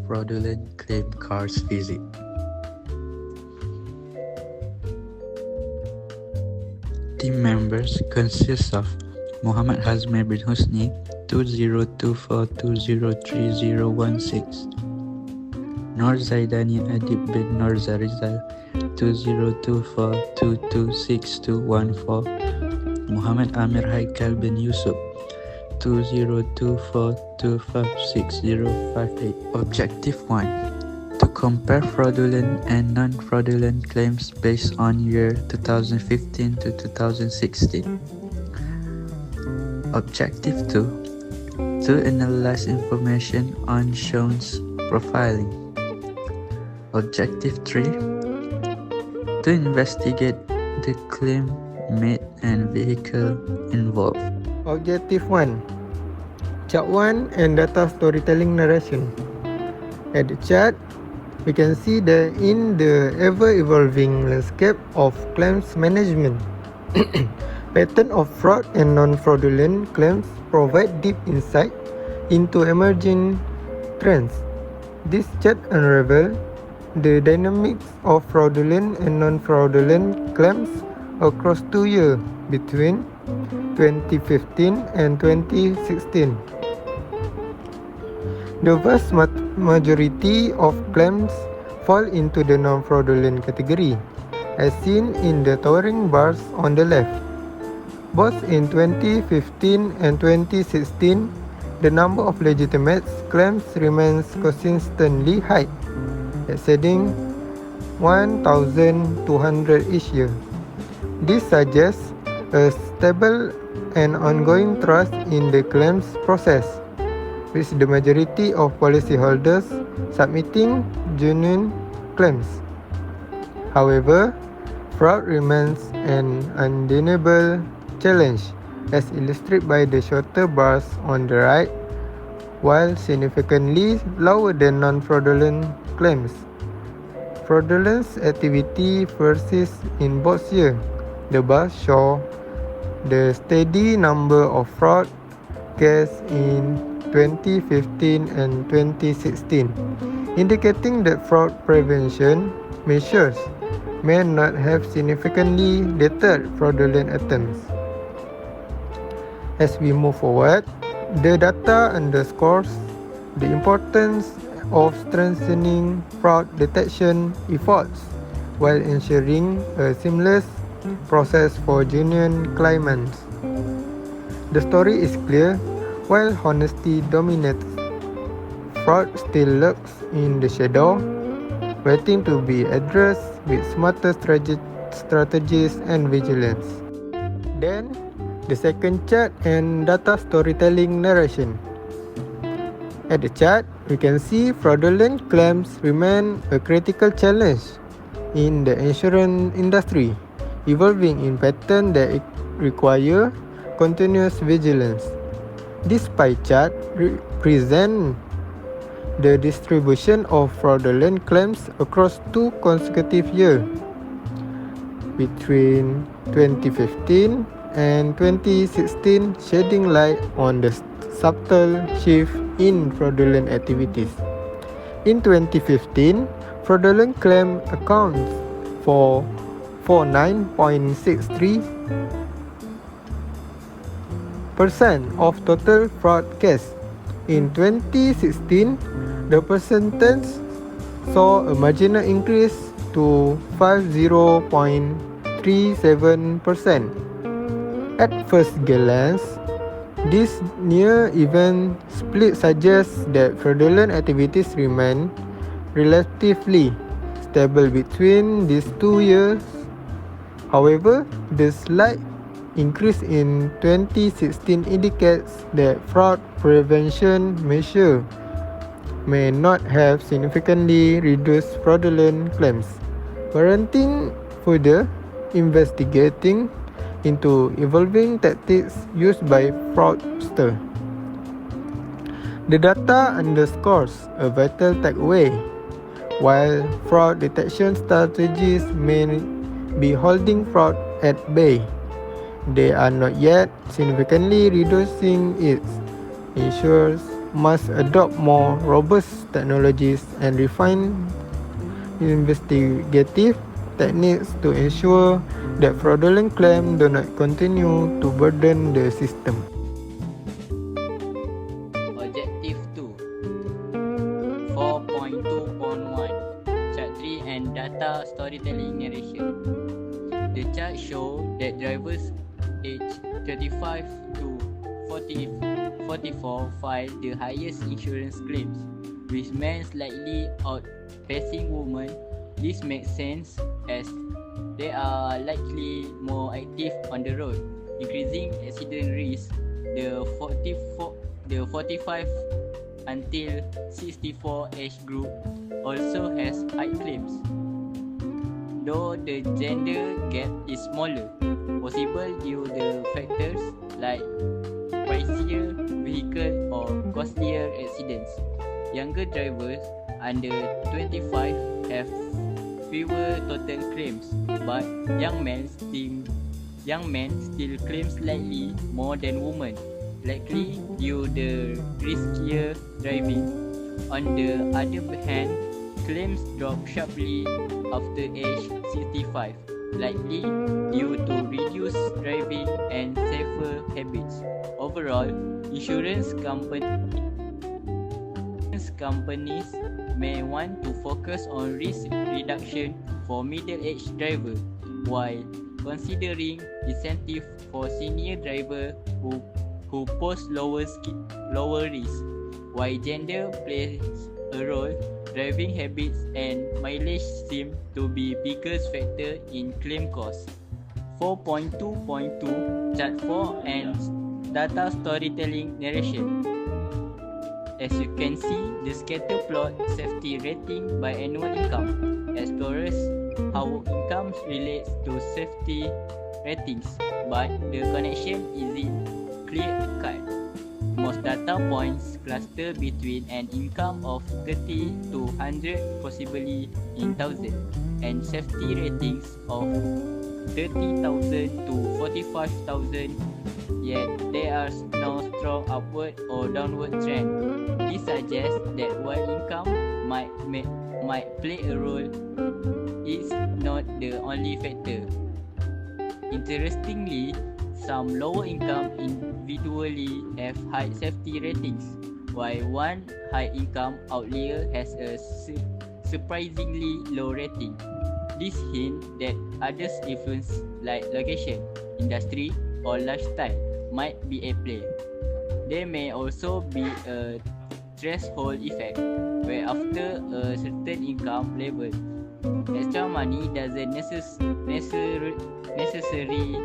fraudulent claim cars visit. Team members consist of Muhammad Hazmi bin Husni 2024203016, Nur Zaidani Adib bin Nur Zarizal 2024226214, Muhammad Amir Haikal bin Yusuf 2024256058. Objective 1. To compare fraudulent and non-fraudulent claims based on year 2015 to 2016. Objective 2. To analyze information on Sean's profiling. Objective 3. To investigate the claim made and vehicle involved. Objective 1. Chart 1 and data storytelling narration. At the chart, we can see that in the ever-evolving landscape of claims management, pattern of fraud and non-fraudulent claims provide deep insight into emerging trends. This chart unravels the dynamics of fraudulent and non-fraudulent claims across 2 years between 2015 and 2016. The vast majority of claims fall into the non-fraudulent category, as seen in the towering bars on the left. Both in 2015 and 2016, the number of legitimate claims remains consistently high, exceeding 1,200 each year. This suggests a stable and ongoing trust in the claims process, with the majority of policyholders submitting genuine claims. However, fraud remains an undeniable challenge, as illustrated by the shorter bars on the right, while significantly lower than non-fraudulent claims. Fraudulent activity persists in both years. The bars show the steady number of fraud cases in 2015 and 2016, indicating that fraud prevention measures may not have significantly deterred fraudulent attempts. As we move forward, the data underscores the importance of strengthening fraud detection efforts while ensuring a seamless process for genuine claimants. The story is clear. While honesty dominates, fraud still lurks in the shadow, waiting to be addressed with smarter strategies and vigilance. Then, the second chart and data storytelling narration. At the chart, we can see fraudulent claims remain a critical challenge in the insurance industry, evolving in patterns that require continuous vigilance. This pie chart represents the distribution of fraudulent claims across 2 consecutive years, between 2015 and 2016, shedding light on the subtle shift in fraudulent activities. In 2015, fraudulent claim accounts for 49.63% of total fraud cases. In 2016, the percentage saw a marginal increase to 50.37%. At first glance, this near-even split suggests that fraudulent activities remain relatively stable between these 2 years. However, the slight increase in 2016 indicates that fraud prevention measures may not have significantly reduced fraudulent claims, warranting further investigating into evolving tactics used by fraudsters. The data underscores a vital takeaway. While fraud detection strategies may be holding fraud at bay, they are not yet significantly reducing it. Insurers must adopt more robust technologies and refine investigative techniques to ensure that fraudulent claims do not continue to burden the system. Objective 2 4.2.1 Chart 3 and Data Storytelling Narration. The chart shows that drivers aged 35 to 44 file the highest insurance claims, with men slightly outpacing women. This makes sense as they are likely more active on the road, increasing accident risk. The 45 until 64 age group also has high claims, though the gender gap is smaller, possible due to factors like pricier vehicle or costlier accidents. Younger drivers under 25 have fewer total claims, but young men still claim slightly more than women, likely due to riskier driving. On the other hand, claims drop sharply after age 65, likely due to reduced driving and safer habits. Overall, insurance companies may want to focus on risk reduction for middle-aged drivers while considering incentive for senior drivers who pose lower risk. While gender plays a role, driving habits and mileage seem to be biggest factor in claim costs. 4.2.2 Chart 4 and Data Storytelling Narration. As you can see, the scatter plot safety rating by annual income explores how income relates to safety ratings, but the connection isn't clear-cut. Most data points cluster between an income of 30 to 100, possibly in thousand, and safety ratings of 30,000 to 45,000, yet there are no strong upward or downward trend. This suggests that while income might play a role, it's not the only factor. Interestingly, some lower income individually have high safety ratings, while one high income outlier has a surprisingly low rating. This hints that others' influence like location, industry, or lifestyle might be at play. There may also be a threshold effect, where after a certain income level, extra money doesn't necessarily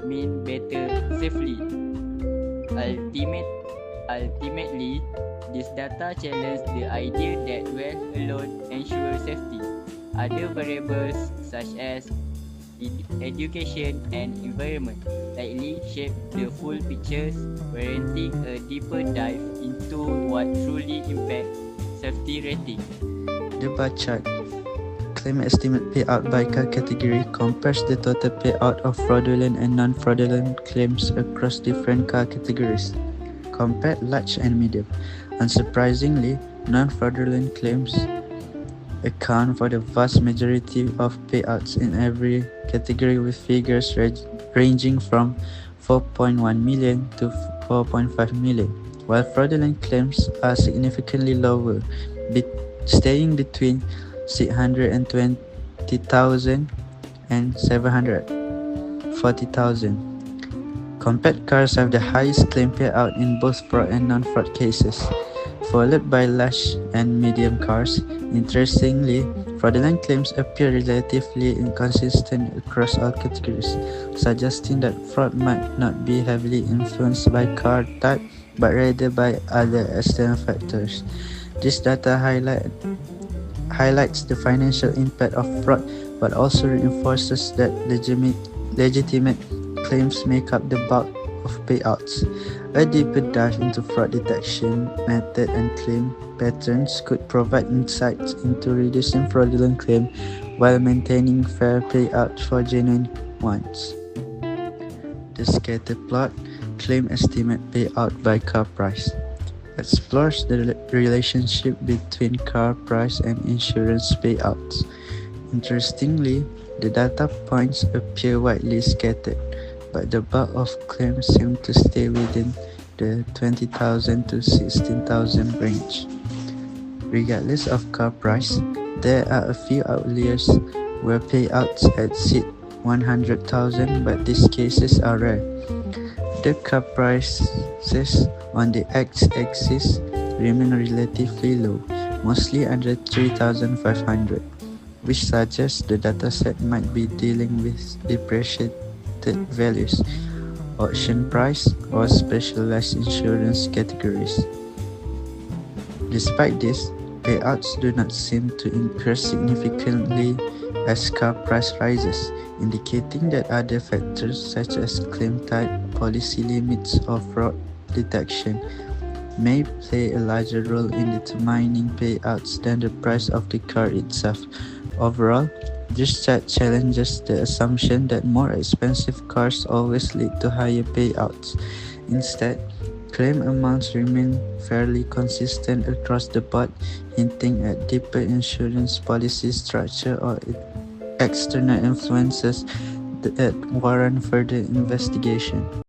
mean better safely. Ultimately, this data challenges the idea that wealth alone ensures safety. Other variables such as education and environment likely shape the full pictures, warranting a deeper dive into what truly impacts safety rating. The bar chart, claim estimate payout by car category, compares the total payout of fraudulent and non-fraudulent claims across different car categories, compared large and medium. Unsurprisingly, non-fraudulent claims account for the vast majority of payouts in every category, with figures ranging from 4.1 million to 4.5 million, while fraudulent claims are significantly lower, staying between 620,000 and 740,000. Compared cars have the highest claim payout in both fraud and non-fraud cases, followed by large and medium cars. Interestingly, fraudulent claims appear relatively inconsistent across all categories, suggesting that fraud might not be heavily influenced by car type, but rather by other external factors. This data highlights the financial impact of fraud, but also reinforces that legitimate claims make up the bulk of payouts. A deeper dive into fraud detection method and claim patterns could provide insights into reducing fraudulent claims while maintaining fair payouts for genuine ones. The scatter plot, claim estimate payout by car price. explores the relationship between car price and insurance payouts. Interestingly, the data points appear widely scattered, but the bulk of claims seem to stay within the 20,000 to 16,000 range. Regardless of car price, there are a few outliers where payouts exceed 100,000, but these cases are rare. The car prices on the x-axis remain relatively low, mostly under 3,500, which suggests the dataset might be dealing with depreciated values, auction price, or specialized insurance categories. Despite this, payouts do not seem to increase significantly as car price rises, indicating that other factors such as claim type, policy limits, or fraud detection may play a larger role in determining payouts than the price of the car itself. Overall, this chart challenges the assumption that more expensive cars always lead to higher payouts. Instead, claim amounts remain fairly consistent across the board, hinting at deeper insurance policy structure or external influences that warrant further investigation.